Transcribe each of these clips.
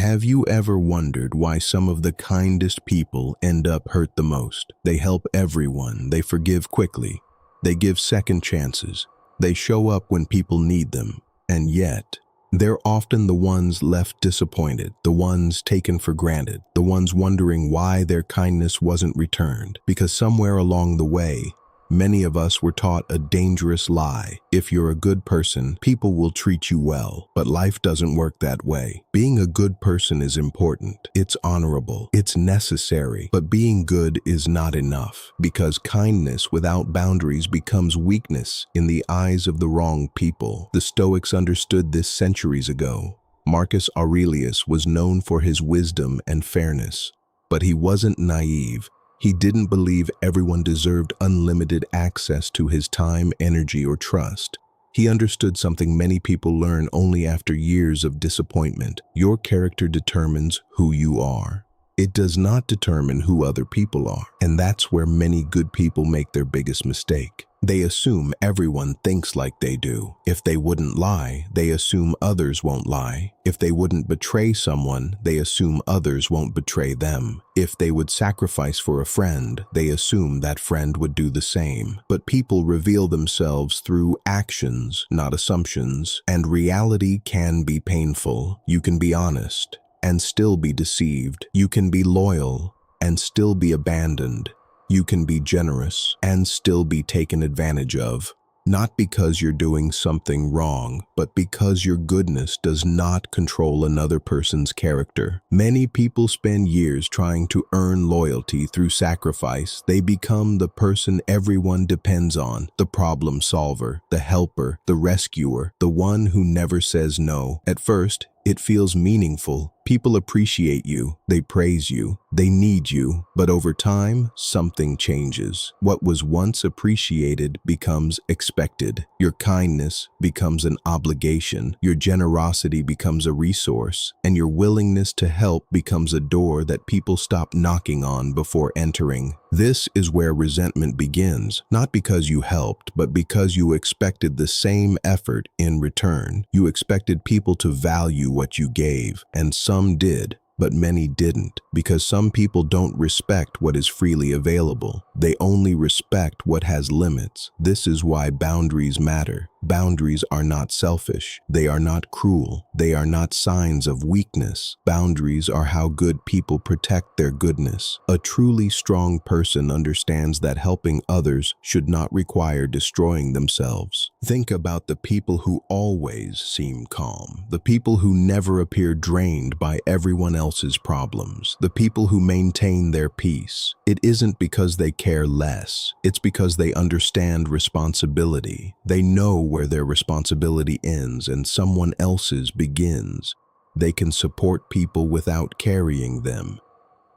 Have you ever wondered why some of the kindest people end up hurt the most? They help everyone, they forgive quickly, they give second chances, they show up when people need them, and yet, they're often the ones left disappointed, the ones taken for granted, the ones wondering why their kindness wasn't returned. Because somewhere along the way, many of us were taught a dangerous lie. If you're a good person, people will treat you well. But life doesn't work that way. Being a good person is important. It's honorable. It's necessary. But being good is not enough. Because kindness without boundaries becomes weakness in the eyes of the wrong people. The Stoics understood this centuries ago. Marcus Aurelius was known for his wisdom and fairness. But he wasn't naive. He didn't believe everyone deserved unlimited access to his time, energy, or trust. He understood something many people learn only after years of disappointment. Your character determines who you are. It does not determine who other people are. And that's where many good people make their biggest mistake. They assume everyone thinks like they do. If they wouldn't lie, they assume others won't lie. If they wouldn't betray someone, they assume others won't betray them. If they would sacrifice for a friend, they assume that friend would do the same. But people reveal themselves through actions, not assumptions, and reality can be painful. You can be honest and still be deceived. You can be loyal and still be abandoned. You can be generous and still be taken advantage of, not because you're doing something wrong, but because your goodness does not control another person's character. Many people spend years trying to earn loyalty through sacrifice. They become the person everyone depends on, the problem solver, the helper, the rescuer, the one who never says no. At first, it feels meaningful. People appreciate you, they praise you, they need you, but over time, something changes. What was once appreciated becomes expected. Your kindness becomes an obligation, your generosity becomes a resource, and your willingness to help becomes a door that people stop knocking on before entering. This is where resentment begins, not because you helped, but because you expected the same effort in return. You expected people to value what you gave, and some did, but many didn't, because some people don't respect what is freely available. They only respect what has limits. This is why boundaries matter. Boundaries are not selfish. They are not cruel. They are not signs of weakness. Boundaries are how good people protect their goodness. A truly strong person understands that helping others should not require destroying themselves. Think about the people who always seem calm, the people who never appear drained by everyone else's problems, the people who maintain their peace. It isn't because they care less. It's because they understand responsibility. They know where their responsibility ends and someone else's begins. They can support people without carrying them.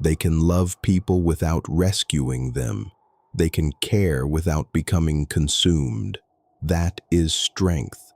They can love people without rescuing them. They can care without becoming consumed. That is strength.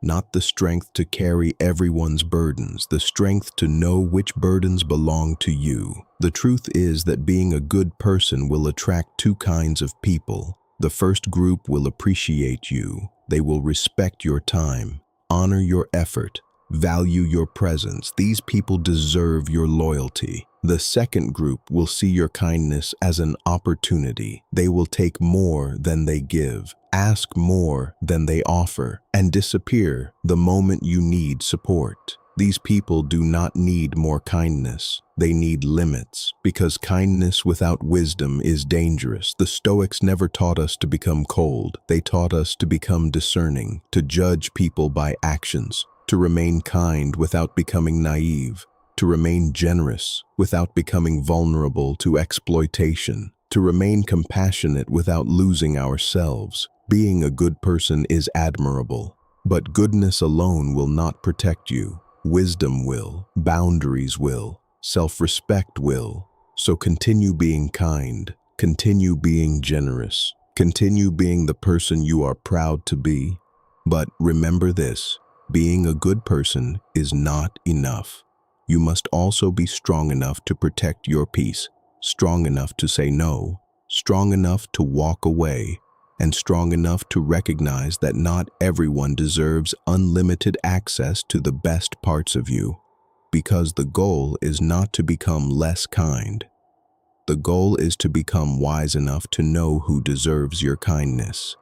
Not the strength to carry everyone's burdens, the strength to know which burdens belong to you. The truth is that being a good person will attract two kinds of people. The first group will appreciate you. They will respect your time, honor your effort, value your presence. These people deserve your loyalty. The second group will see your kindness as an opportunity. They will take more than they give, ask more than they offer, and disappear the moment you need support. These people do not need more kindness. They need limits, because kindness without wisdom is dangerous. The Stoics never taught us to become cold. They taught us to become discerning, to judge people by actions, to remain kind without becoming naive, to remain generous without becoming vulnerable to exploitation, to remain compassionate without losing ourselves. Being a good person is admirable, but goodness alone will not protect you. Wisdom will, boundaries will, self-respect will. So continue being kind, continue being generous, continue being the person you are proud to be. But remember this, being a good person is not enough. You must also be strong enough to protect your peace, strong enough to say no, strong enough to walk away, and strong enough to recognize that not everyone deserves unlimited access to the best parts of you. because the goal is not to become less kind. The goal is to become wise enough to know who deserves your kindness.